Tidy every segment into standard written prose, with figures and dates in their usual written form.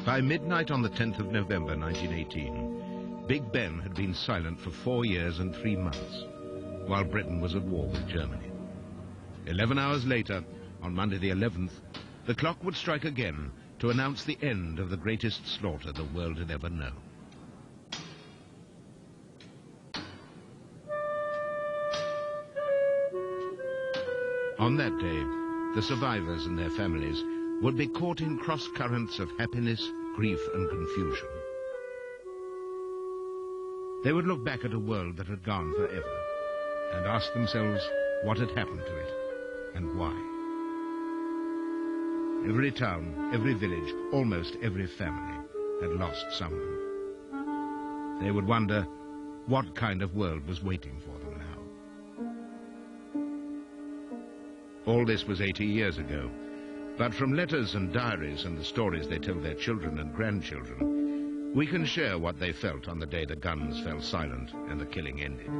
By midnight on the 10th of November 1918, Big Ben had been silent for 4 years and 3 months, while Britain was at war with Germany. 11 hours later, on Monday the 11th, the clock would strike again to announce the end of the greatest slaughter the world had ever known. On that day, the survivors and their families would be caught in cross currents of happiness, grief, and confusion. They would look back at a world that had gone forever and ask themselves what had happened to it and why. Every town, every village, almost every family had lost someone. They would wonder what kind of world was waiting for them now. All this was 80 years ago. But from letters and diaries and the stories they told their children and grandchildren, we can share what they felt on the day the guns fell silent and the killing ended.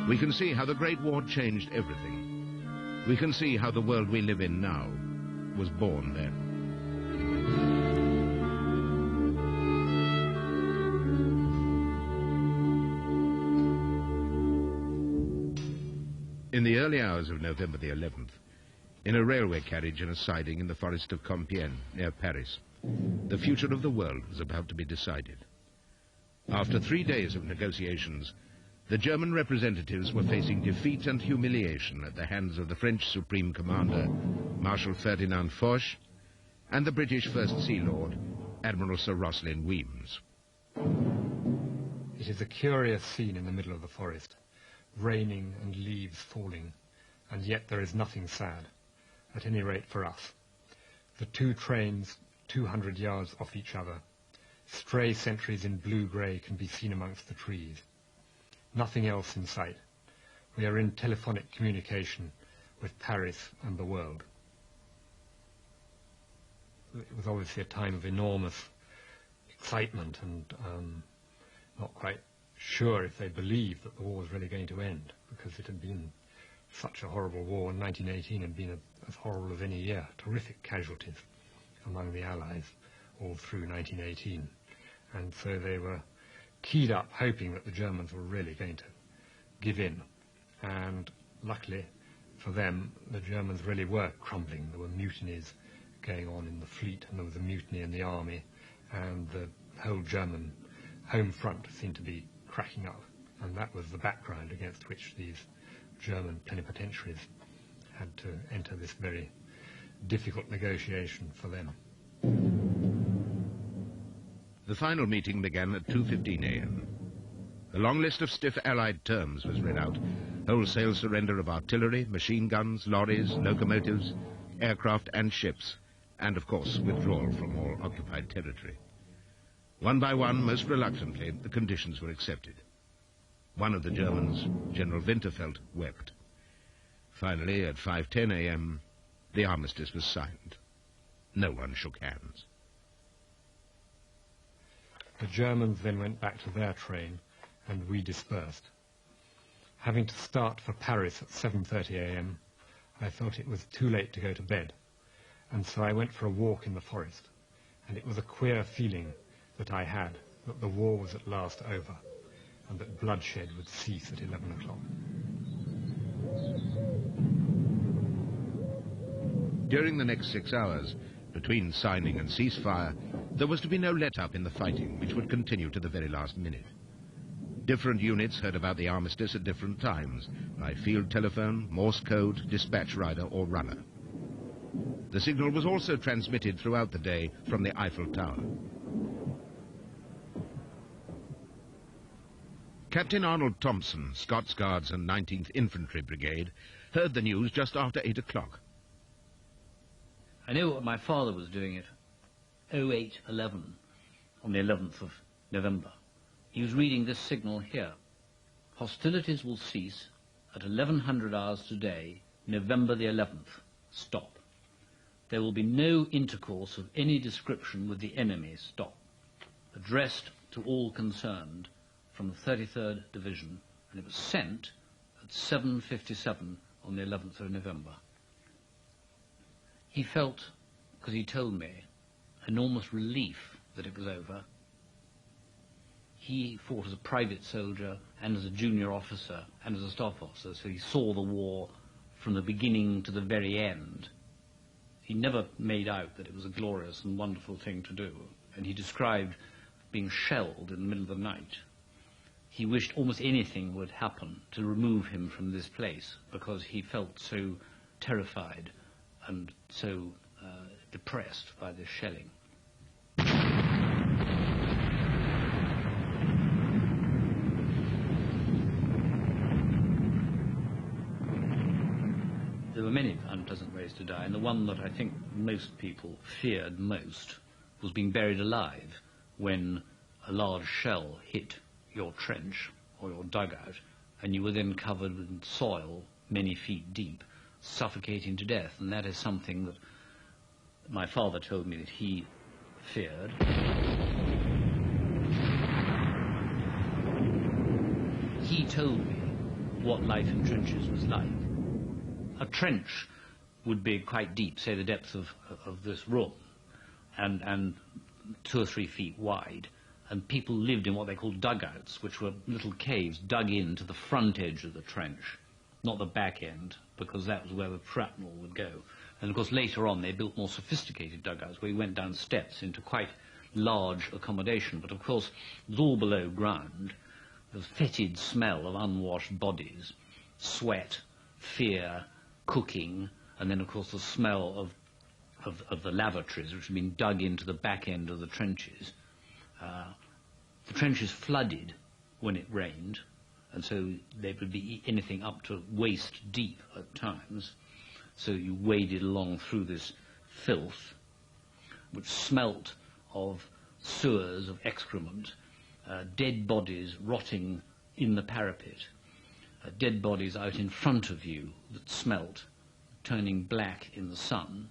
We can see how the Great War changed everything. We can see how the world we live in now was born then. In the early hours of November the 11th, in a railway carriage in a siding in the forest of Compiègne, near Paris, the future of the world was about to be decided. After 3 days of negotiations, the German representatives were facing defeat and humiliation at the hands of the French Supreme Commander, Marshal Ferdinand Foch, and the British First Sea Lord, Admiral Sir Roslin Weems. It is a curious scene in the middle of the forest, raining and leaves falling, and yet there is nothing sad. At any rate for us. The two trains, 200 yards off each other. Stray sentries in blue-grey can be seen amongst the trees. Nothing else in sight. We are in telephonic communication with Paris and the world. It was obviously a time of enormous excitement and not quite sure if they believed that the war was really going to end, because it had been such a horrible war in 1918 and been as horrible as any year. Terrific casualties among the Allies all through 1918. And so they were keyed up, hoping that the Germans were really going to give in. And luckily for them, the Germans really were crumbling. There were mutinies going on in the fleet, and there was a mutiny in the army, and the whole German home front seemed to be cracking up. And that was the background against which these German plenipotentiaries had to enter this very difficult negotiation for them. The final meeting began at 2:15 a.m. The long list of stiff Allied terms was read out: wholesale surrender of artillery, machine guns, lorries, locomotives, aircraft and ships, and of course withdrawal from all occupied territory. One by one, most reluctantly, the conditions were accepted. One of the Germans, General Winterfeld, wept. Finally, at 5:10 a.m., the armistice was signed. No one shook hands. The Germans then went back to their train, and we dispersed. Having to start for Paris at 7:30 a.m., I thought it was too late to go to bed, and so I went for a walk in the forest, and it was a queer feeling that I had that the war was at last over, and that bloodshed would cease at 11 o'clock. During the next 6 hours, between signing and ceasefire, there was to be no let-up in the fighting, which would continue to the very last minute. Different units heard about the armistice at different times, by field telephone, Morse code, dispatch rider or runner. The signal was also transmitted throughout the day from the Eiffel Tower. Captain Arnold Thompson, Scots Guards and 19th Infantry Brigade, heard the news just after 8 o'clock. I knew what my father was doing at 08:11 on the 11th of November. He was reading this signal here: hostilities will cease at 1100 hours today, November the 11th. Stop. There will be no intercourse of any description with the enemy. Stop. Addressed to all concerned from the 33rd Division, and it was sent at 7:57 on the 11th of November. He felt, because he told me, enormous relief that it was over. He fought as a private soldier and as a junior officer and as a staff officer, so he saw the war from the beginning to the very end. He never made out that it was a glorious and wonderful thing to do, and he described being shelled in the middle of the night. He wished almost anything would happen to remove him from this place, because he felt so terrified and so depressed by this shelling. There were many unpleasant ways to die, and the one that I think most people feared most was being buried alive when a large shell hit your trench or your dugout, and you were then covered in soil many feet deep, suffocating to death. And that is something that my father told me that he feared. He told me what life in trenches was like. A trench would be quite deep, say the depth of this room, and 2 or 3 feet wide. And people lived in what they called dugouts, which were little caves dug into the front edge of the trench, not the back end, because that was where the shrapnel would go. And of course later on they built more sophisticated dugouts where you went down steps into quite large accommodation. But of course it was all below ground. The fetid smell of unwashed bodies, sweat, fear, cooking, and then of course the smell of the lavatories which had been dug into the back end of the trenches. The trenches flooded when it rained, and so they would be anything up to waist deep at times. So you waded along through this filth, which smelt of sewers, of excrement, dead bodies rotting in the parapet, dead bodies out in front of you that smelt, turning black in the sun.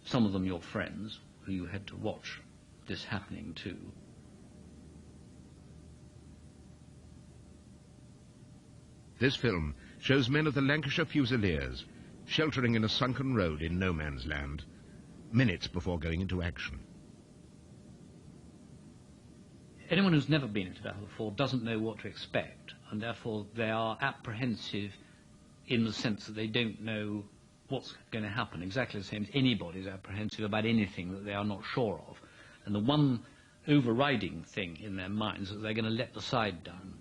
Some of them your friends, who you had to watch this happening to. This film shows men of the Lancashire Fusiliers sheltering in a sunken road in no man's land, minutes before going into action. Anyone who's never been into battle before doesn't know what to expect, and therefore they are apprehensive in the sense that they don't know what's going to happen, exactly the same as anybody's apprehensive about anything that they are not sure of. And the one overriding thing in their minds is that they're going to let the side down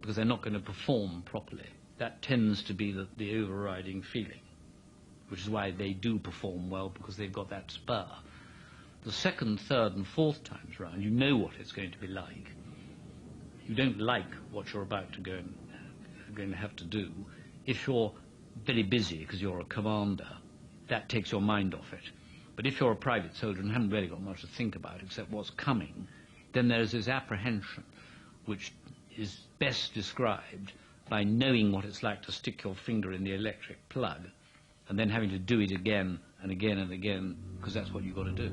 because they're not going to perform properly. That tends to be the overriding feeling, which is why they do perform well, because they've got that spur. The second, third and fourth times round, you know what it's going to be like. You don't like what you're about to going to have to do. If you're very busy because you're a commander, that takes your mind off it. But if you're a private soldier and haven't really got much to think about except what's coming, then there's this apprehension which is best described by knowing what it's like to stick your finger in the electric plug and then having to do it again and again and again, because that's what you've got to do.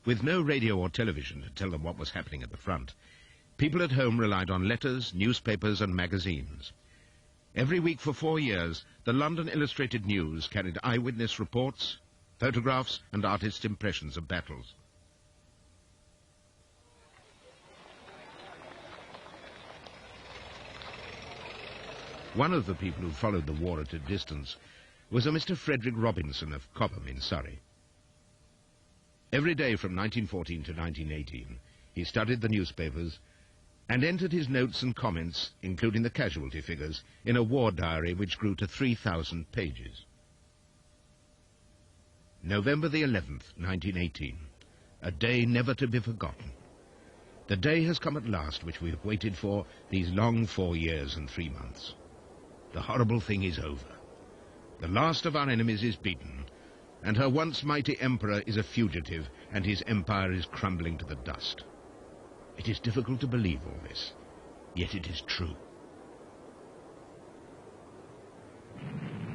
With no radio or television to tell them what was happening at the front, people at home relied on letters, newspapers and magazines. Every week for 4 years, the London Illustrated News carried eyewitness reports, photographs and artist impressions of battles. One of the people who followed the war at a distance was a Mr. Frederick Robinson of Cobham in Surrey. Every day from 1914 to 1918, he studied the newspapers and entered his notes and comments, including the casualty figures, in a war diary which grew to 3,000 pages. November the 11th, 1918, a day never to be forgotten. The day has come at last which we have waited for these long 4 years and 3 months. The horrible thing is over. The last of our enemies is beaten, and her once mighty emperor is a fugitive, and his empire is crumbling to the dust. It is difficult to believe all this, yet it is true.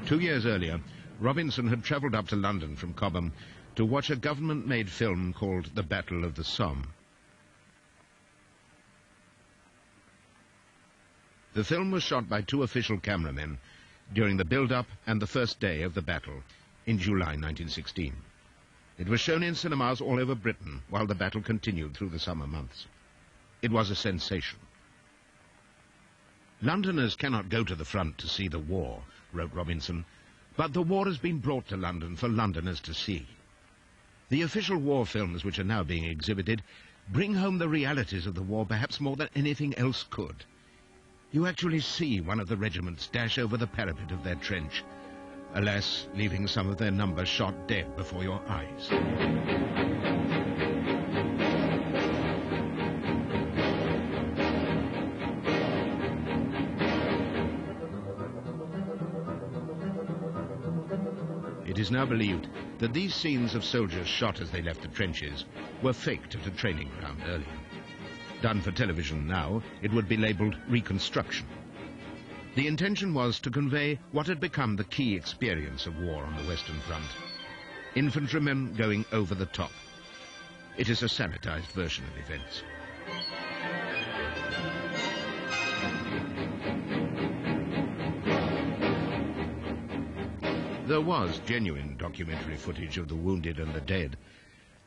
2 years earlier, Robinson had travelled up to London from Cobham to watch a government-made film called The Battle of the Somme. The film was shot by 2 official cameramen during the build-up and the first day of the battle in July 1916. It was shown in cinemas all over Britain while the battle continued through the summer months. It was a sensation. Londoners cannot go to the front to see the war, wrote Robinson, but the war has been brought to London for Londoners to see. The official war films which are now being exhibited bring home the realities of the war perhaps more than anything else could. You actually see one of the regiments dash over the parapet of their trench, alas, leaving some of their number shot dead before your eyes. It is now believed that these scenes of soldiers shot as they left the trenches were faked at a training ground earlier. Done for television now, it would be labelled reconstruction. The intention was to convey what had become the key experience of war on the Western Front. Infantrymen going over the top. It is a sanitized version of events. There was genuine documentary footage of the wounded and the dead,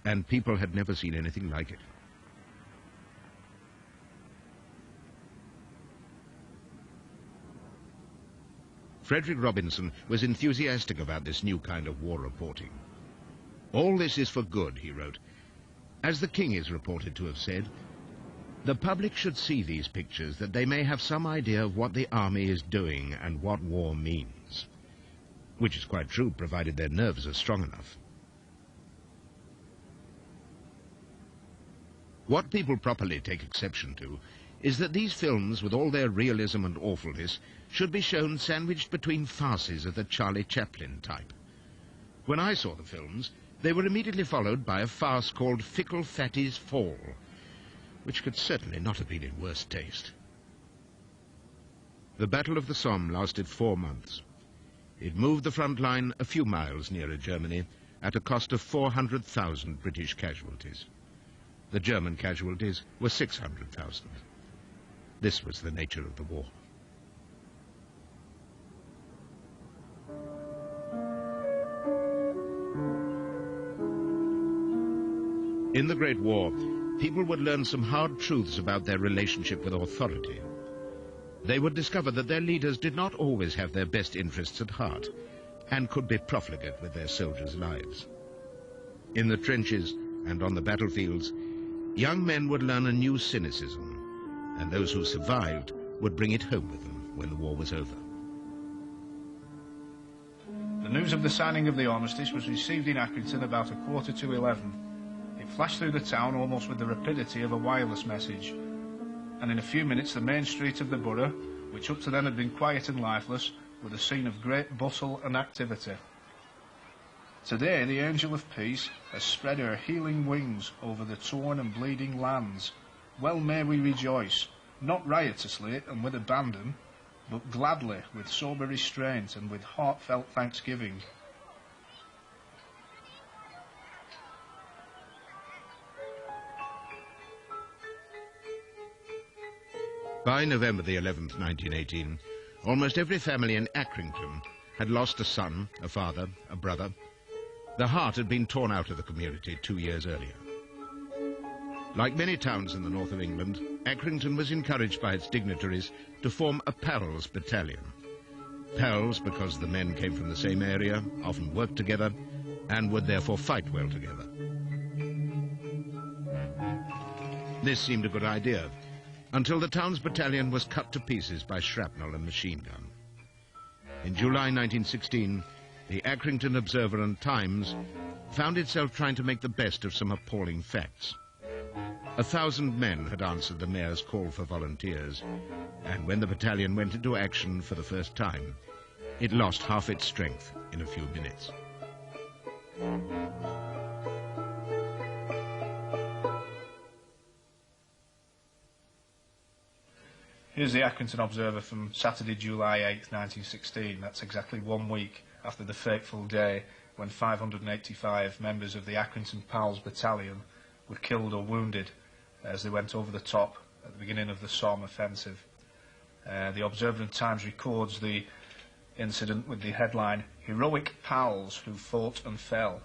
and people had never seen anything like it. Frederick Robinson was enthusiastic about this new kind of war reporting. All this is for good, he wrote. As the King is reported to have said, the public should see these pictures that they may have some idea of what the army is doing and what war means. Which is quite true, provided their nerves are strong enough. What people properly take exception to is that these films, with all their realism and awfulness, should be shown sandwiched between farces of the Charlie Chaplin type. When I saw the films, they were immediately followed by a farce called Fickle Fatty's Fall, which could certainly not have been in worse taste. The Battle of the Somme lasted 4 months. It moved the front line a few miles nearer Germany at a cost of 400,000 British casualties. The German casualties were 600,000. This was the nature of the war. In the Great War, people would learn some hard truths about their relationship with authority. They would discover that their leaders did not always have their best interests at heart and could be profligate with their soldiers' lives. In the trenches and on the battlefields, young men would learn a new cynicism, and those who survived would bring it home with them when the war was over. The news of the signing of the armistice was received in Accrington about 11:15. It flashed through the town almost with the rapidity of a wireless message, and in a few minutes the main street of the borough, which up to then had been quiet and lifeless, were the scene of great bustle and activity. Today the angel of peace has spread her healing wings over the torn and bleeding lands. Well may we rejoice, not riotously and with abandon, but gladly, with sober restraint and with heartfelt thanksgiving. By November the 11th, 1918, almost every family in Accrington had lost a son, a father, a brother. The heart had been torn out of the community 2 years earlier. Like many towns in the north of England, Accrington was encouraged by its dignitaries to form a pals battalion. Pals because the men came from the same area, often worked together, and would therefore fight well together. This seemed a good idea, until the town's battalion was cut to pieces by shrapnel and machine gun. In July 1916, the Accrington Observer and Times found itself trying to make the best of some appalling facts. 1,000 men had answered the mayor's call for volunteers, and when the battalion went into action for the first time, it lost half its strength in a few minutes. Here's the Accrington Observer from Saturday, July 8th, 1916. That's exactly 1 week after the fateful day when 585 members of the Accrington Pals Battalion were killed or wounded as they went over the top at the beginning of the Somme offensive. The Observer and Times records the incident with the headline, "Heroic Pals Who Fought and Fell."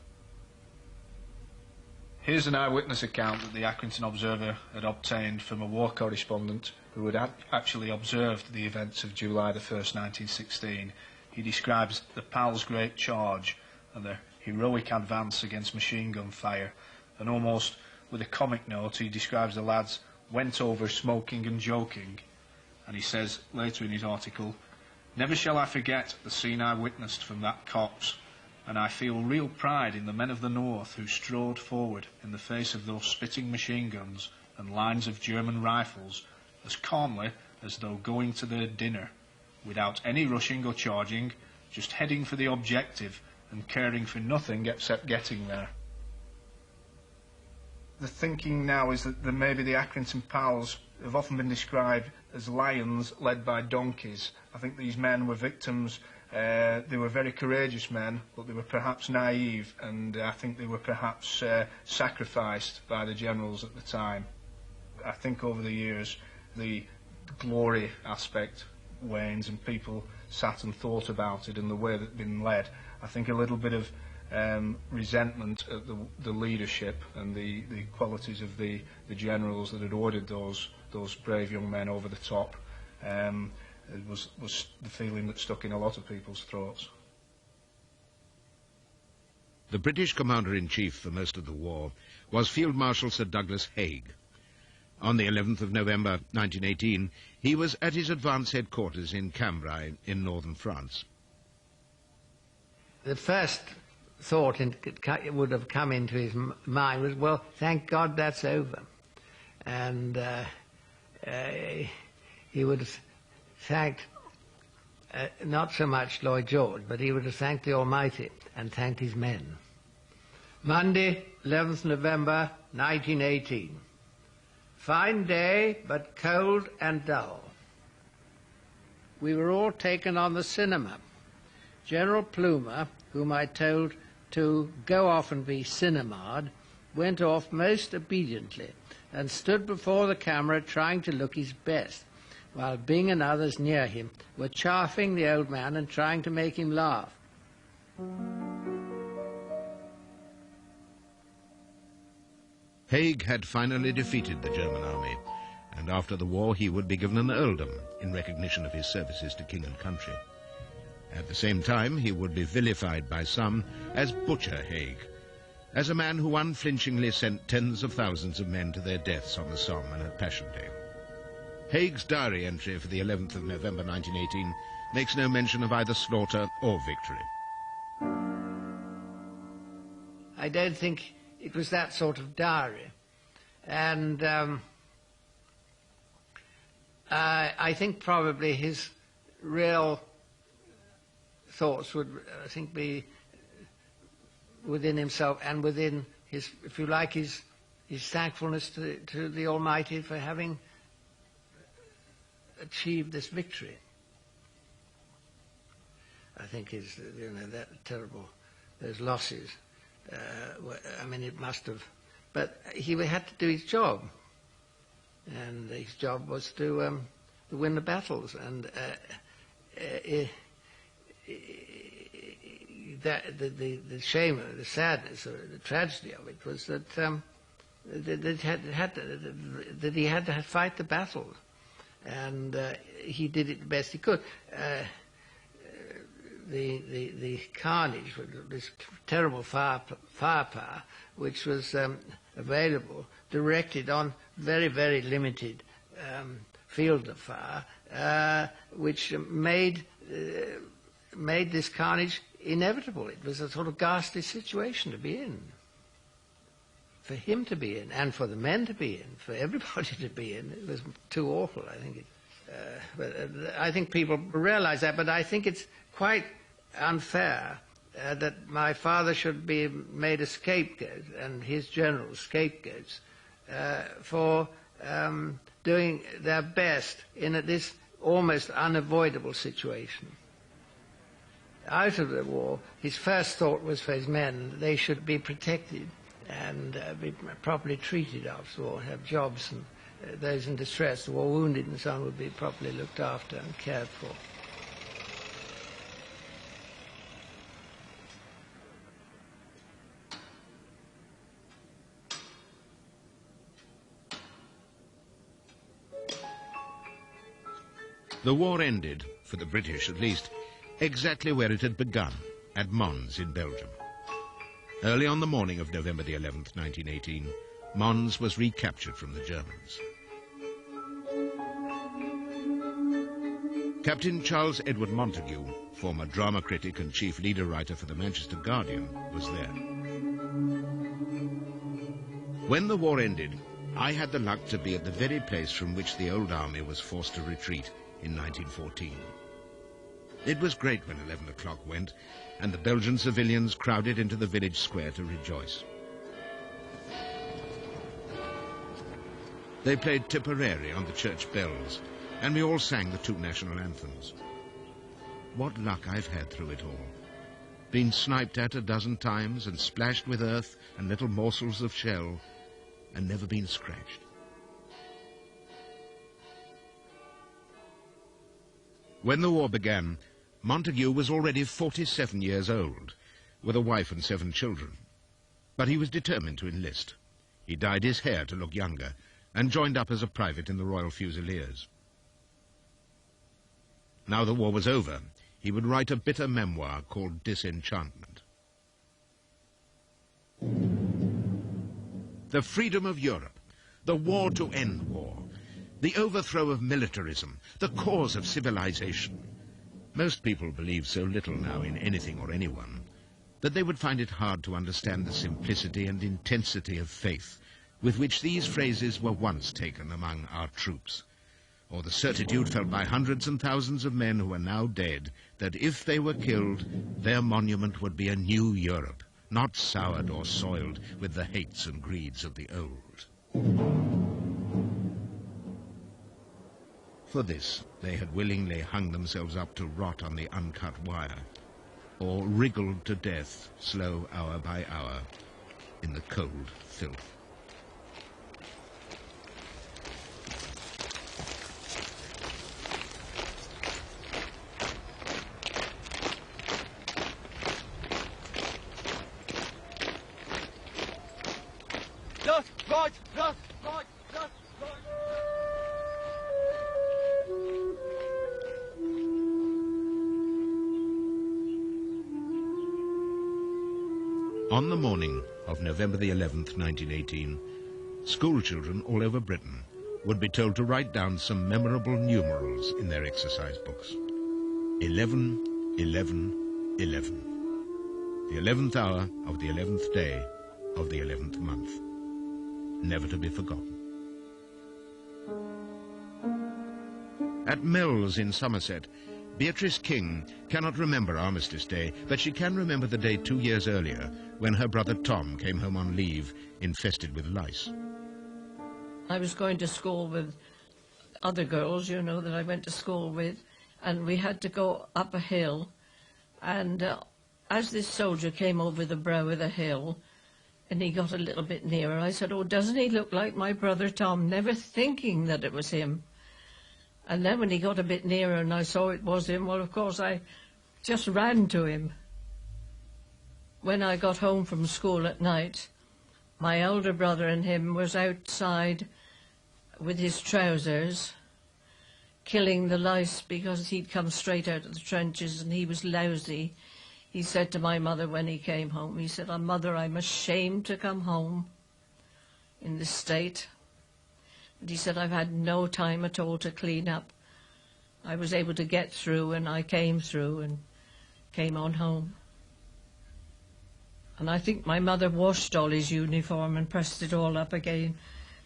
Here's an eyewitness account that the Accrington Observer had obtained from a war correspondent who had actually observed the events of July the 1st, 1916. He describes the Pals' great charge and their heroic advance against machine gun fire, and almost with a comic note he describes the lads went over smoking and joking, and he says later in his article, "Never shall I forget the scene I witnessed from that copse, and I feel real pride in the men of the North who strode forward in the face of those spitting machine guns and lines of German rifles as calmly as though going to their dinner, without any rushing or charging, just heading for the objective and caring for nothing except getting there." The thinking now is that maybe the Accrington Pals have often been described as lions led by donkeys. I think these men were victims. They were very courageous men, but they were perhaps naive, and I think they were perhaps sacrificed by the generals at the time. I think over the years the glory aspect wanes and people sat and thought about it and the way that it's been led. I think a little bit of resentment at the leadership and the qualities of the generals that had ordered those brave young men over the top was the feeling that stuck in a lot of people's throats. The British Commander-in-Chief for most of the war was Field Marshal Sir Douglas Haig. On the 11th of November 1918, he was at his advance headquarters in Cambrai in northern France. The first thought it would have come into his mind was, well, thank God that's over. And he would have thanked not so much Lloyd George, but he would have thanked the Almighty and thanked his men. Monday, 11th November 1918. Fine day, but cold and dull. We were all taken on the cinema. General Plumer, whom I told to go off and be cinema'd, went off most obediently and stood before the camera trying to look his best, while Byng and others near him were chaffing the old man and trying to make him laugh. Haig had finally defeated the German army, and after the war he would be given an earldom in recognition of his services to king and country. At the same time, he would be vilified by some as Butcher Haig, as a man who unflinchingly sent tens of thousands of men to their deaths on the Somme and at Passchendaele. Haig's diary entry for the 11th of November 1918 makes no mention of either slaughter or victory. I don't think it was that sort of diary. And I think probably his real thoughts would, I think, be within himself and within his, if you like, his thankfulness to the Almighty for having achieved this victory. I think his, that terrible, those losses. I mean, it must have, but he had to do his job, and his job was to win the battles, and the shame, the sadness, or the tragedy of it was that that he had to fight the battles, and he did it the best he could. The carnage, this terrible firepower, which was available, directed on very, very limited field of fire, which made this carnage inevitable. It was a sort of ghastly situation to be in. for him to be in, and for the men to be in, for everybody to be in. It was too awful, I think. I think people realize that, but I think it's quite unfair that my father should be made a scapegoat and his generals scapegoats for doing their best in this almost unavoidable situation. Out of the war, his first thought was for his men. They should be protected and be properly treated after the war, have jobs, and those in distress, the war wounded and so on, would be properly looked after and cared for. The war ended, for the British at least, exactly where it had begun, at Mons in Belgium. Early on the morning of November the 11th, 1918, Mons was recaptured from the Germans. Captain Charles Edward Montague, former drama critic and chief leader writer for the Manchester Guardian, was there. When the war ended, I had the luck to be at the very place from which the old army was forced to retreat in 1914. It was great when 11 o'clock went and the Belgian civilians crowded into the village square to rejoice. They played Tipperary on the church bells, and we all sang the two national anthems. What luck I've had through it all. Been sniped at a dozen times and splashed with earth and little morsels of shell, and never been scratched. When the war began, Montague was already 47 years old, with a wife and 7 children. But he was determined to enlist. He dyed his hair to look younger, and joined up as a private in the Royal Fusiliers. Now the war was over, he would write a bitter memoir called Disenchantment. The freedom of Europe, the war to end war, the overthrow of militarism, the cause of civilization. Most people believe so little now in anything or anyone that they would find it hard to understand the simplicity and intensity of faith with which these phrases were once taken among our troops, or the certitude felt by hundreds and thousands of men who are now dead that if they were killed, their monument would be a new Europe, not soured or soiled with the hates and greeds of the old. For this, they had willingly hung themselves up to rot on the uncut wire, or wriggled to death, slow hour by hour, in the cold filth. On the morning of November the 11th, 1918, school children all over Britain would be told to write down some memorable numerals in their exercise books. 11, 11, 11. The 11th hour of the 11th day of the 11th month. Never to be forgotten. At Mells in Somerset, Beatrice King cannot remember Armistice Day, but she can remember the day 2 years earlier when her brother Tom came home on leave, infested with lice. I was going to school with other girls, you know, that I went to school with, and we had to go up a hill. And as this soldier came over the brow of the hill, and he got a little bit nearer, I said, "Oh, doesn't he look like my brother Tom?" Never thinking that it was him. And then when he got a bit nearer and I saw it was him, well, of course, I just ran to him. When I got home from school at night, my elder brother and him was outside with his trousers, killing the lice because he'd come straight out of the trenches and he was lousy. He said to my mother when he came home, he said, "Oh, Mother, I'm ashamed to come home in this state." And he said, "I've had no time at all to clean up. I was able to get through, and I came through and came on home." And I think my mother washed all his uniform and pressed it all up again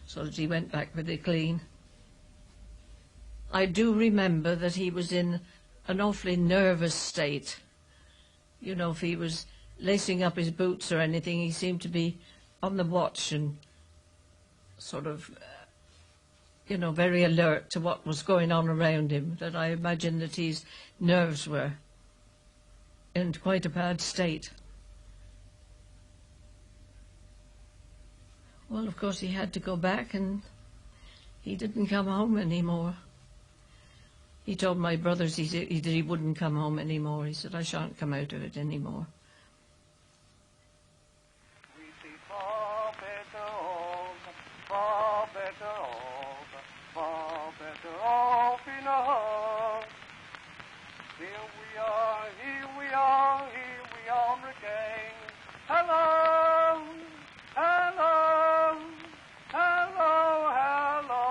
so that he went back with it clean. I do remember that he was in an awfully nervous state. You know, if he was lacing up his boots or anything, he seemed to be on the watch and sort of, you know, very alert to what was going on around him, that I imagine that his nerves were in quite a bad state. Well, of course, he had to go back, and he didn't come home anymore. He told my brothers that he wouldn't come home anymore. He said, I shan't come out of it anymore. We see far better off, far better off, far better off in a home. Here we are, here we are, here we are again. Hello, hello, hello, hello,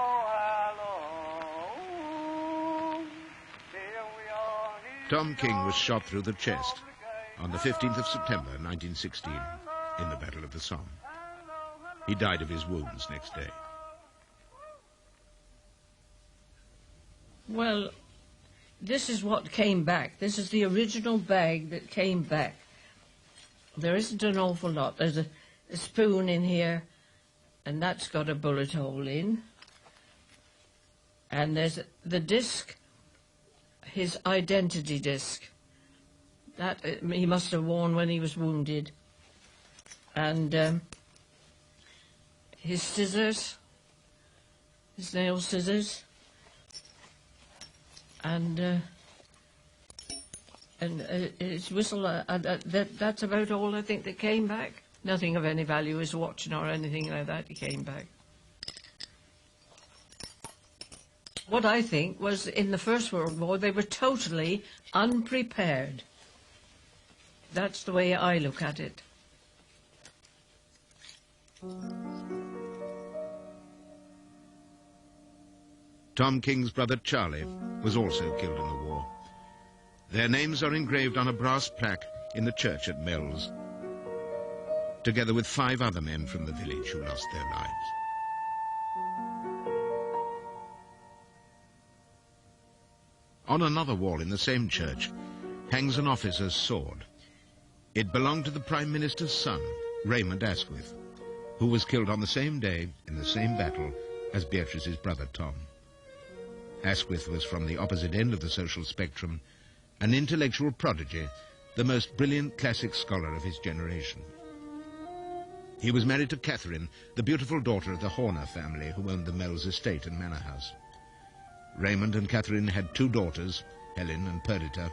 hello. Here we are, here Tom King was shot through the chest on the 15th of September 1916 in the Battle of the Somme. He died of his wounds next day. Well, this is what came back. This is the original bag that came back. There isn't an awful lot. There's a spoon in here, and that's got a bullet hole in. And there's the disc, his identity disc. That he must have worn when he was wounded. And his scissors, his nail scissors. And his whistle, that's about all I think that came back. Nothing of any value, his watch or anything like that, he came back. What I think was, in the First World War, they were totally unprepared. That's the way I look at it. Tom King's brother Charlie was also killed in the war. Their names are engraved on a brass plaque in the church at Mells, together with 5 other men from the village who lost their lives. On another wall in the same church hangs an officer's sword. It belonged to the Prime Minister's son, Raymond Asquith, who was killed on the same day in the same battle as Beatrice's brother Tom. Asquith was from the opposite end of the social spectrum, an intellectual prodigy, the most brilliant classic scholar of his generation. He was married to Catherine, the beautiful daughter of the Horner family who owned the Mells estate and manor house. Raymond and Catherine had 2 daughters, Helen and Perdita,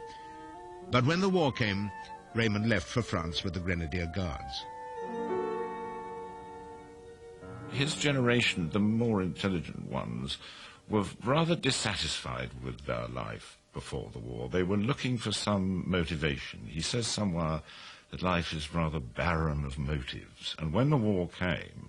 but when the war came, Raymond left for France with the Grenadier Guards. His generation, the more intelligent ones, were rather dissatisfied with their life before the war. They were looking for some motivation. He says somewhere that life is rather barren of motives. And when the war came,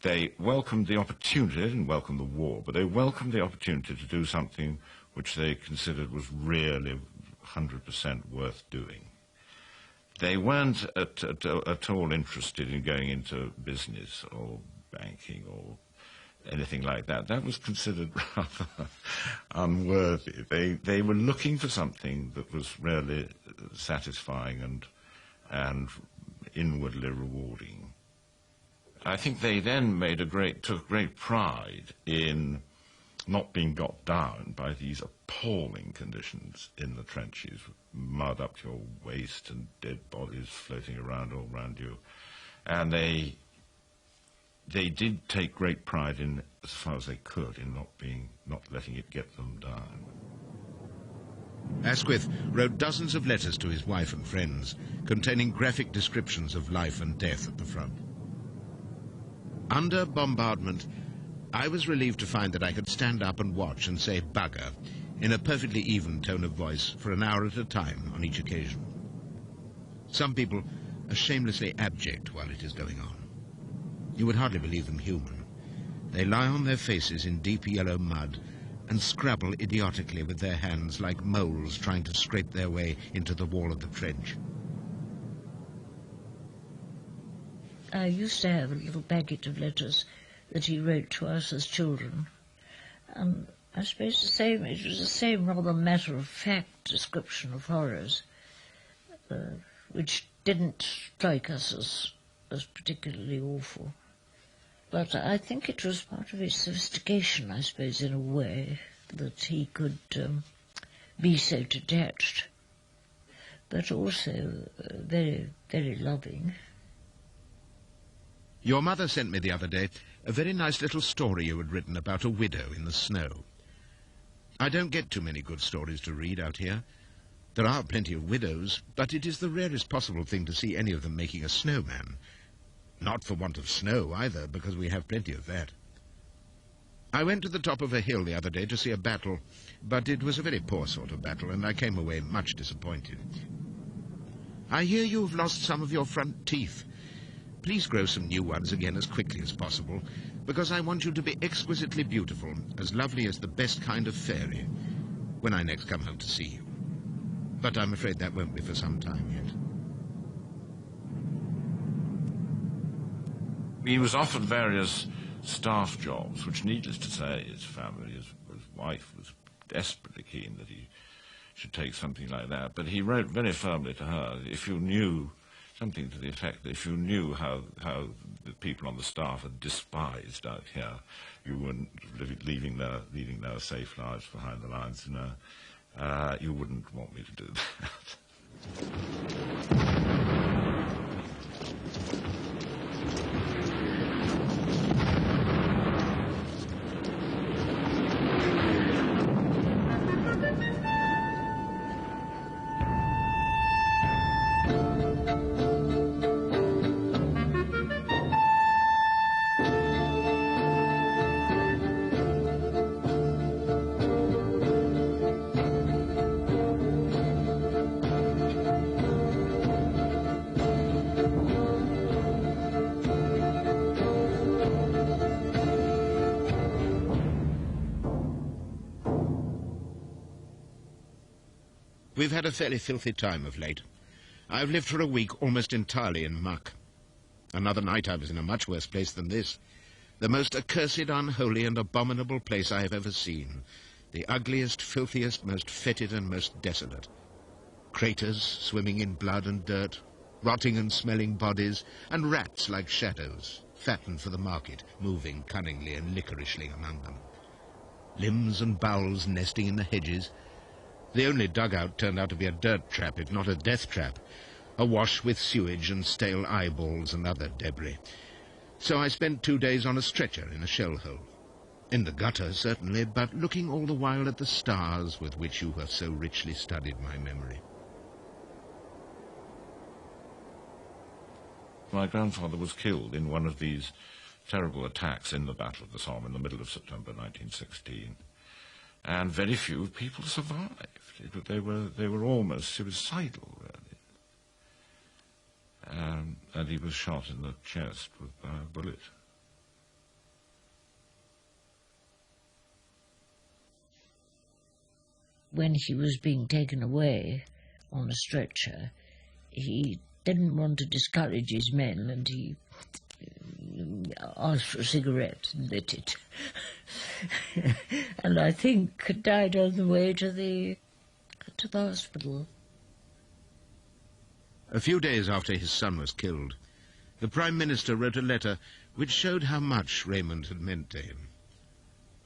they welcomed the opportunity, they didn't welcome the war, but they welcomed the opportunity to do something which they considered was really 100% worth doing. They weren't at all interested in going into business or banking or anything like that. That was considered rather unworthy. They were looking for something that was really satisfying and inwardly rewarding. I think they then took great pride in not being got down by these appalling conditions in the trenches, mud up to your waist and dead bodies floating around all around you. And they did take great pride in, as far as they could, in not letting it get them down. Asquith wrote dozens of letters to his wife and friends, containing graphic descriptions of life and death at the front. Under bombardment, I was relieved to find that I could stand up and watch and say bugger in a perfectly even tone of voice for an hour at a time on each occasion. Some people are shamelessly abject while it is going on. You would hardly believe them human. They lie on their faces in deep yellow mud and scrabble idiotically with their hands like moles trying to scrape their way into the wall of the trench. I used to have a little packet of letters that he wrote to us as children. And I suppose it was the same rather matter-of-fact description of horrors, which didn't strike us as particularly awful. But I think it was part of his sophistication, I suppose, in a way, that he could be so detached, but also very, very loving. Your mother sent me the other day a very nice little story you had written about a widow in the snow. I don't get too many good stories to read out here. There are plenty of widows, but it is the rarest possible thing to see any of them making a snowman. Not for want of snow, either, because we have plenty of that. I went to the top of a hill the other day to see a battle, but it was a very poor sort of battle, and I came away much disappointed. I hear you have lost some of your front teeth. Please grow some new ones again as quickly as possible, because I want you to be exquisitely beautiful, as lovely as the best kind of fairy, when I next come home to see you. But I'm afraid that won't be for some time yet. He was offered various staff jobs, which, needless to say, his family, his wife was desperately keen that he should take something like that. But he wrote very firmly to her, if you knew, something to the effect that if you knew how the people on the staff are despised out here, you wouldn't, leaving their safe lives behind the lines, you wouldn't want me to do that. We've had a fairly filthy time of late. I've lived for a week almost entirely in muck. Another night I was in a much worse place than this. The most accursed, unholy and abominable place I have ever seen. The ugliest, filthiest, most fetid and most desolate. Craters swimming in blood and dirt, rotting and smelling bodies, and rats like shadows, fattened for the market, moving cunningly and licorishly among them. Limbs and bowels nesting in the hedges. The only dugout turned out to be a dirt trap, if not a death trap, awash with sewage and stale eyeballs and other debris. So I spent 2 days on a stretcher in a shell hole. In the gutter, certainly, but looking all the while at the stars with which you have so richly studied my memory. My grandfather was killed in one of these terrible attacks in the Battle of the Somme in the middle of September 1916. And very few people survived. They were almost suicidal, really. And he was shot in the chest by a bullet. When he was being taken away on a stretcher, he didn't want to discourage his men, and he asked for a cigarette and lit it. And I think died on the way to the hospital. A few days after his son was killed, the Prime Minister wrote a letter which showed how much Raymond had meant to him.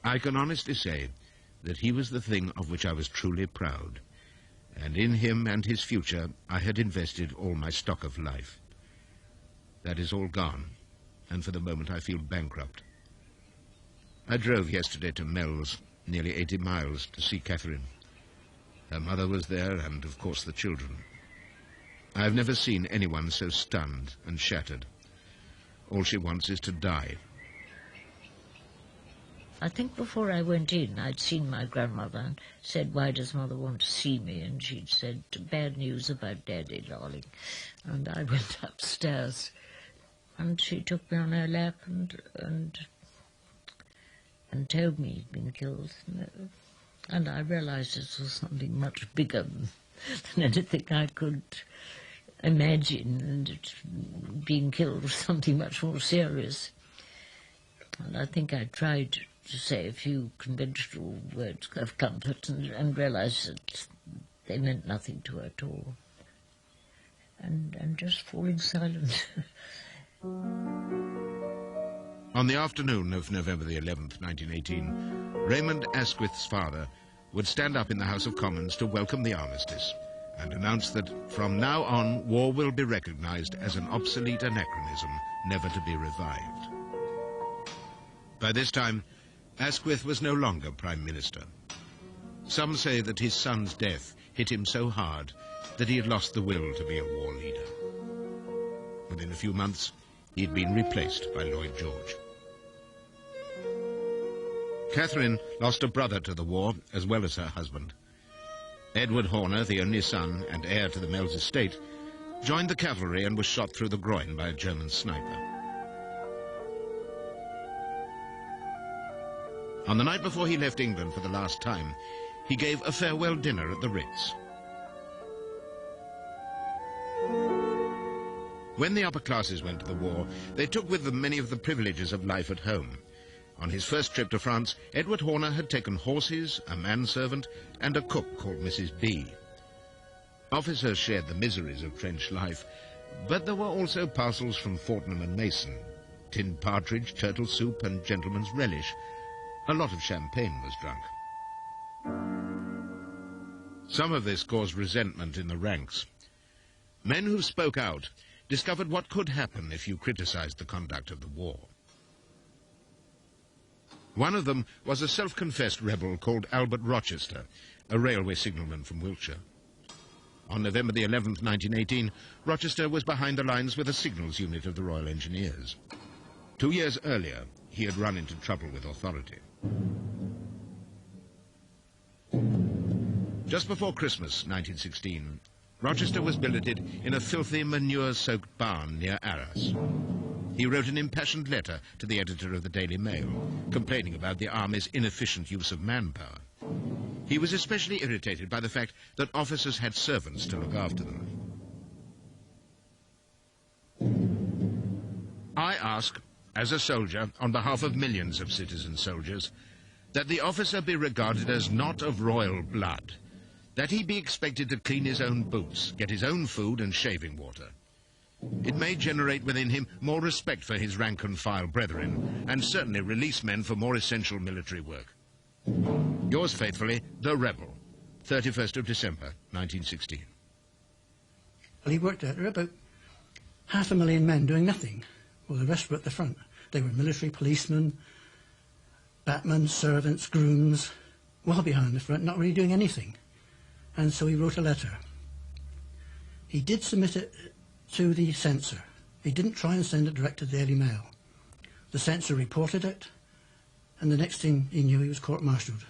I can honestly say that he was the thing of which I was truly proud, and in him and his future I had invested all my stock of life. That is all gone, and for the moment I feel bankrupt. I drove yesterday to Mells, nearly 80 miles, to see Catherine. Her mother was there, and of course the children. I have never seen anyone so stunned and shattered. All she wants is to die. I think before I went in, I'd seen my grandmother and said, "Why does Mother want to see me?" And she'd said, "Bad news about Daddy, darling." And I went upstairs, and she took me on her lap and told me he'd been killed. And I realized this was something much bigger than anything I could imagine that being killed was something much more serious. And I think I tried to say a few conventional words of comfort and realised that they meant nothing to her at all. And just falling silent. On the afternoon of November the 11th, 1918, Raymond Asquith's father would stand up in the House of Commons to welcome the armistice and announce that from now on war will be recognised as an obsolete anachronism never to be revived. By this time, Asquith was no longer Prime Minister. Some say that his son's death hit him so hard that he had lost the will to be a war leader. Within a few months, he had been replaced by Lloyd George. Catherine lost a brother to the war, as well as her husband. Edward Horner, the only son and heir to the Mells estate, joined the cavalry and was shot through the groin by a German sniper. On the night before he left England for the last time, he gave a farewell dinner at the Ritz. When the upper classes went to the war, they took with them many of the privileges of life at home. On his first trip to France, Edward Horner had taken horses, a manservant, and a cook called Mrs. B. Officers shared the miseries of trench life, but there were also parcels from Fortnum and Mason, tinned partridge, turtle soup, and gentleman's relish. A lot of champagne was drunk. Some of this caused resentment in the ranks. Men who spoke out discovered what could happen if you criticized the conduct of the war. One of them was a self-confessed rebel called Albert Rochester, a railway signalman from Wiltshire. On November the 11th, 1918, Rochester was behind the lines with a signals unit of the Royal Engineers. 2 years earlier, he had run into trouble with authority. Just before Christmas, 1916, Rochester was billeted in a filthy, manure-soaked barn near Arras. He wrote an impassioned letter to the editor of the Daily Mail, complaining about the Army's inefficient use of manpower. He was especially irritated by the fact that officers had servants to look after them. I ask, as a soldier, on behalf of millions of citizen soldiers, that the officer be regarded as not of royal blood, that he be expected to clean his own boots, get his own food and shaving water. It may generate within him more respect for his rank-and-file brethren, and certainly release men for more essential military work. Yours faithfully, The Rebel, 31st of December, 1916. Well, he worked out there were about 500,000 men doing nothing. Well, the rest were at the front. They were military policemen, batmen, servants, grooms, well behind the front, not really doing anything. And so he wrote a letter. He did submit it to the censor. He didn't try and send it direct to the Daily Mail. The censor reported it, and the next thing he knew, he was court-martialed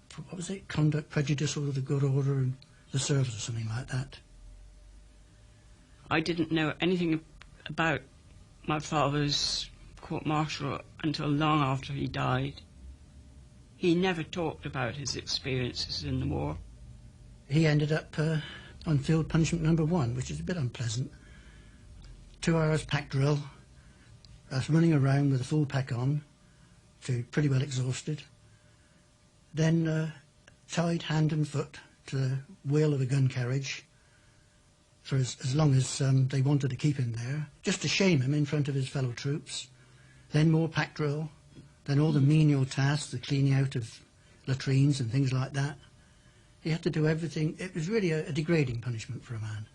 for, what was it, conduct prejudicial to the good order and the service or something like that. I didn't know anything about my father's court-martial until long after he died. He never talked about his experiences in the war. He ended up on field punishment number 1, which is a bit unpleasant. 2 hours pack drill, us running around with a full pack on, so pretty well exhausted. Then tied hand and foot to the wheel of a gun carriage for as long as they wanted to keep him there, just to shame him in front of his fellow troops. Then more pack drill, then all the menial tasks, the cleaning out of latrines and things like that. He had to do everything. It was really a degrading punishment for a man.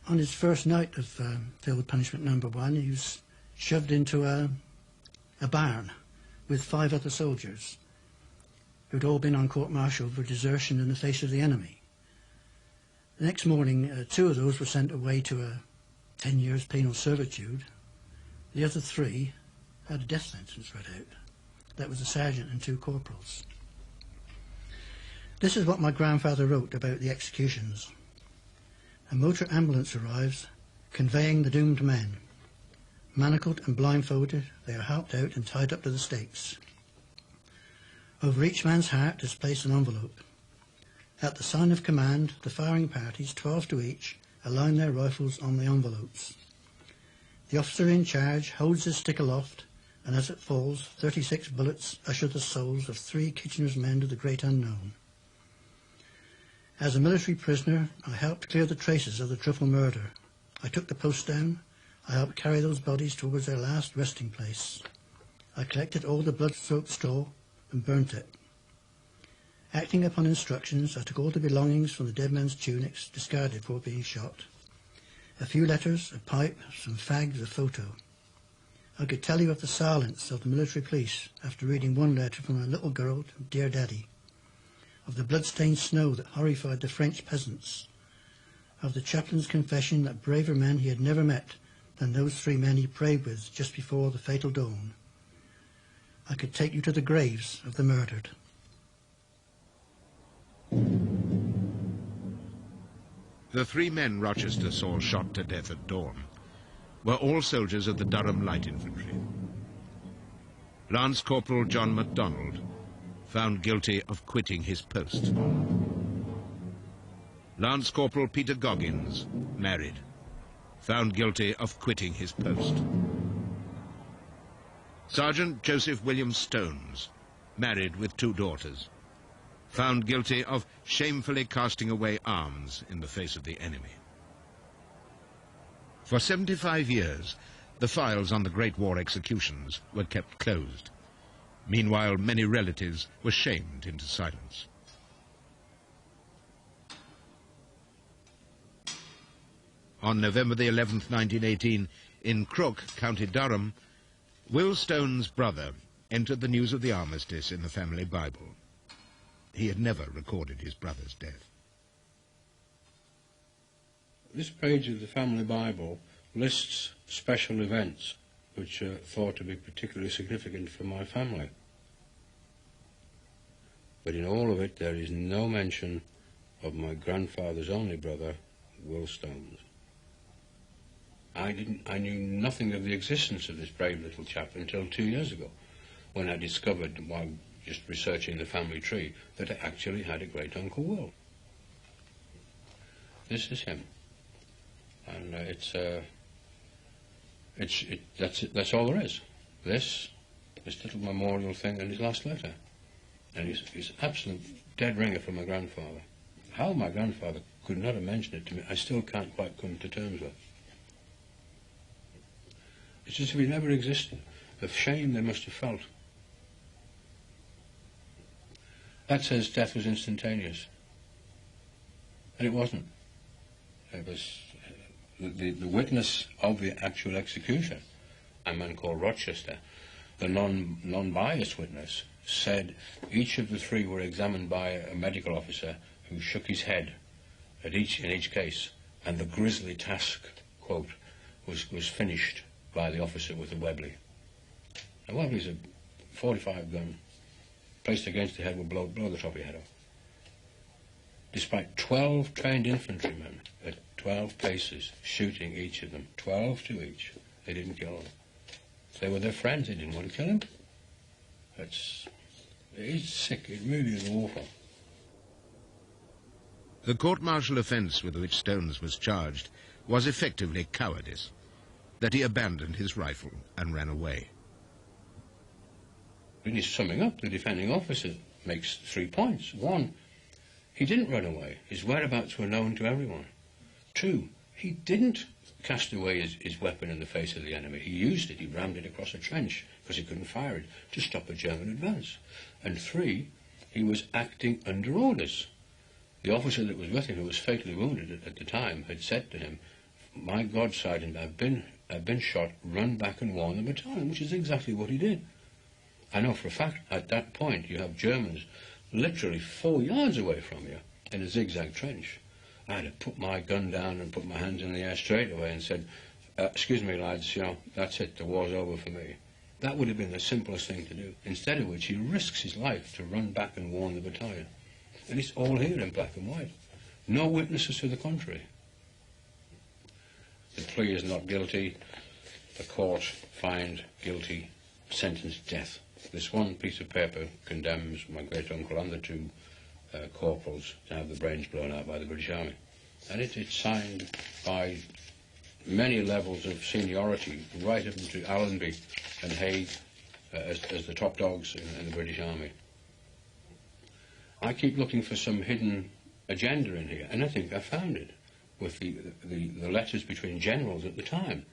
On his first night of field punishment number 1, he was shoved into a barn with 5 other soldiers who'd all been on court-martial for desertion in the face of the enemy. The next morning, 2 of those were sent away to a 10 years penal servitude. The other 3 had a death sentence read out. That was a sergeant and 2 corporals. This is what my grandfather wrote about the executions. A motor ambulance arrives, conveying the doomed men. Manacled and blindfolded, they are helped out and tied up to the stakes. Over each man's heart is placed an envelope. At the sign of command, the firing parties, 12 to each, align their rifles on the envelopes. The officer in charge holds his stick aloft, and as it falls, 36 bullets usher the souls of 3 Kitchener's men to the great unknown. As a military prisoner, I helped clear the traces of the triple murder. I took the post down. I helped carry those bodies towards their last resting place. I collected all the blood-soaked straw and burnt it. Acting upon instructions, I took all the belongings from the dead man's tunics discarded before being shot. A few letters, a pipe, some fags, a photo. I could tell you of the silence of the military police after reading one letter from a little girl to Dear Daddy, of the blood-stained snow that horrified the French peasants, of the chaplain's confession that braver men he had never met than those 3 men he prayed with just before the fatal dawn. I could take you to the graves of the murdered. The 3 men Rochester saw shot to death at dawn were all soldiers of the Durham Light Infantry. Lance Corporal John MacDonald, found guilty of quitting his post. Lance Corporal Peter Goggins, married, found guilty of quitting his post. Sergeant Joseph William Stones, married with 2 daughters, found guilty of shamefully casting away arms in the face of the enemy. For 75 years, the files on the Great War executions were kept closed. Meanwhile, many relatives were shamed into silence. On November the 11th, 1918, in Crook, County Durham, Will Stone's brother entered the news of the armistice in the family Bible. He had never recorded his brother's death. This page of the family Bible lists special events which are thought to be particularly significant for my family. But in all of it, there is no mention of my grandfather's only brother, Will Stones. I knew nothing of the existence of this brave little chap until 2 years ago, when I discovered, while just researching the family tree, that I actually had a great Uncle Will. This is him. And that's all there is. This little memorial thing, and his last letter. And he's absolute dead ringer for my grandfather. How my grandfather could not have mentioned it to me, I still can't quite come to terms with. It's as if he never existed. The shame they must have felt. That says death was instantaneous. And it wasn't. It was the witness of the actual execution, a man called Rochester, the non-biased witness, said each of the 3 were examined by a medical officer who shook his head in each case, and the grisly task, quote, was finished by the officer with a Webley. A Webley's a 45 gun, placed against the head will blow the top of your head off. Despite 12 trained infantrymen at 12 paces shooting each of them, 12 to each, they didn't kill them. They were their friends, they didn't want to kill him. It's sick, it really is awful. The court-martial offence with which Stones was charged was effectively cowardice, that he abandoned his rifle and ran away. Really summing up, the defending officer makes 3 points. 1, he didn't run away. His whereabouts were known to everyone. 2, he didn't cast away his weapon in the face of the enemy. He used it, he rammed it across a trench, because he couldn't fire it, to stop a German advance. And 3, he was acting under orders. The officer that was with him, who was fatally wounded at the time, had said to him, "My God, Sergeant, I've been shot, run back and warn the battalion," which is exactly what he did. I know for a fact, at that point, you have Germans literally 4 yards away from you in a zigzag trench. I had to put my gun down and put my hands in the air straight away and said, "Excuse me, lads, that's it, the war's over for me." That would have been the simplest thing to do, instead of which he risks his life to run back and warn the battalion. And it's all here in black and white. No witnesses to the contrary. The plea is not guilty. The court find guilty, sentence death. This one piece of paper condemns my great-uncle and the 2 corporals to have the brains blown out by the British Army. and it's signed by many levels of seniority, right up into Allenby and Haig as the top dogs in the British Army. I keep looking for some hidden agenda in here, and I think I found it with the letters between generals at the time.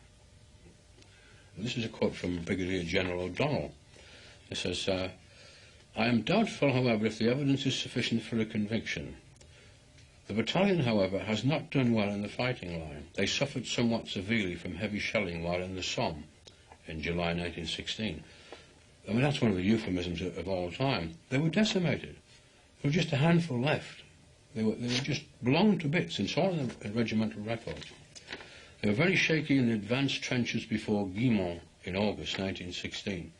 This is a quote from Brigadier General O'Donnell. It says, I am doubtful, however, if the evidence is sufficient for a conviction. The battalion, however, has not done well in the fighting line. They suffered somewhat severely from heavy shelling while in the Somme in July 1916. I mean, that's one of the euphemisms of all time. They were decimated. There were just a handful left. They were just blown to bits. It's all in the regimental records. They were very shaky in the advanced trenches before Guillemont in August 1916.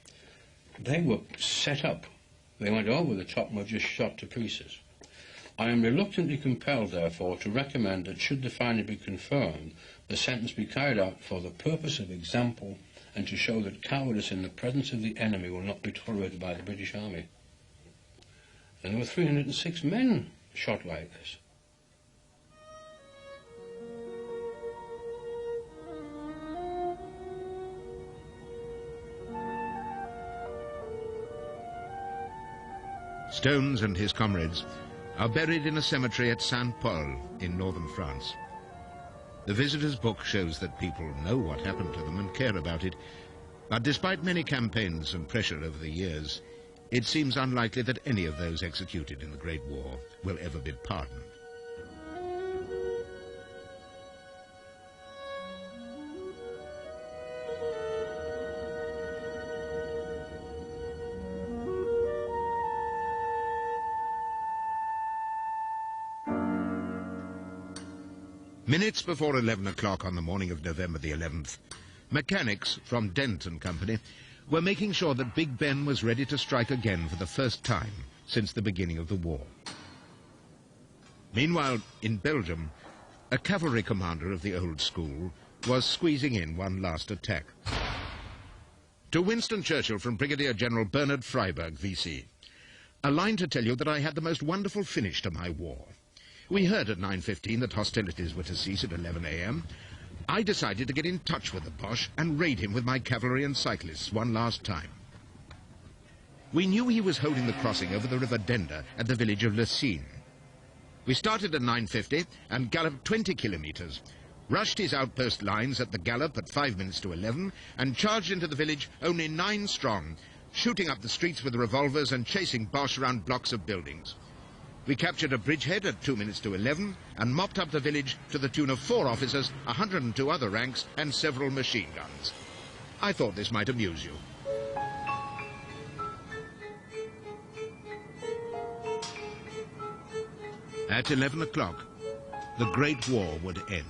They were set up. They went over the top and were just shot to pieces. I am reluctantly compelled, therefore, to recommend that should the finding be confirmed, the sentence be carried out for the purpose of example and to show that cowardice in the presence of the enemy will not be tolerated by the British Army. And there were 306 men shot like this. Stones and his comrades are buried in a cemetery at Saint-Paul in northern France. The visitor's book shows that people know what happened to them and care about it, but despite many campaigns and pressure over the years, it seems unlikely that any of those executed in the Great War will ever be pardoned. Minutes before 11 o'clock on the morning of November the 11th, mechanics from Dent and Company were making sure that Big Ben was ready to strike again for the first time since the beginning of the war. Meanwhile, in Belgium, a cavalry commander of the old school was squeezing in one last attack. To Winston Churchill from Brigadier General Bernard Freyberg, VC. A line to tell you that I had the most wonderful finish to my war. We heard at 9:15 that hostilities were to cease at 11 a.m. I decided to get in touch with the Boche and raid him with my cavalry and cyclists one last time. We knew he was holding the crossing over the River Dender at the village of Le Cygne. We started at 9:50 and galloped 20 kilometers, rushed his outpost lines at the gallop at 5 minutes to 11, and charged into the village only 9 strong, shooting up the streets with revolvers and chasing Boche around blocks of buildings. We captured a bridgehead at 2 minutes to 11 and mopped up the village to the tune of 4 officers, 102 other ranks, and several machine guns. I thought this might amuse you. At 11 o'clock, the Great War would end,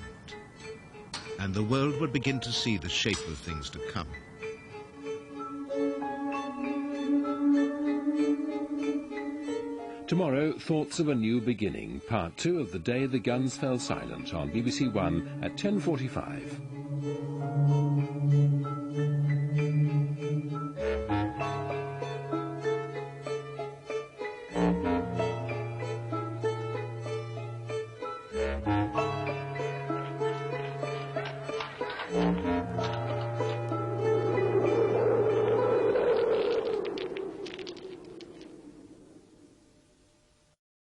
and the world would begin to see the shape of things to come. Tomorrow, Thoughts of a New Beginning, Part 2 of The Day the Guns Fell Silent on BBC One at 10:45.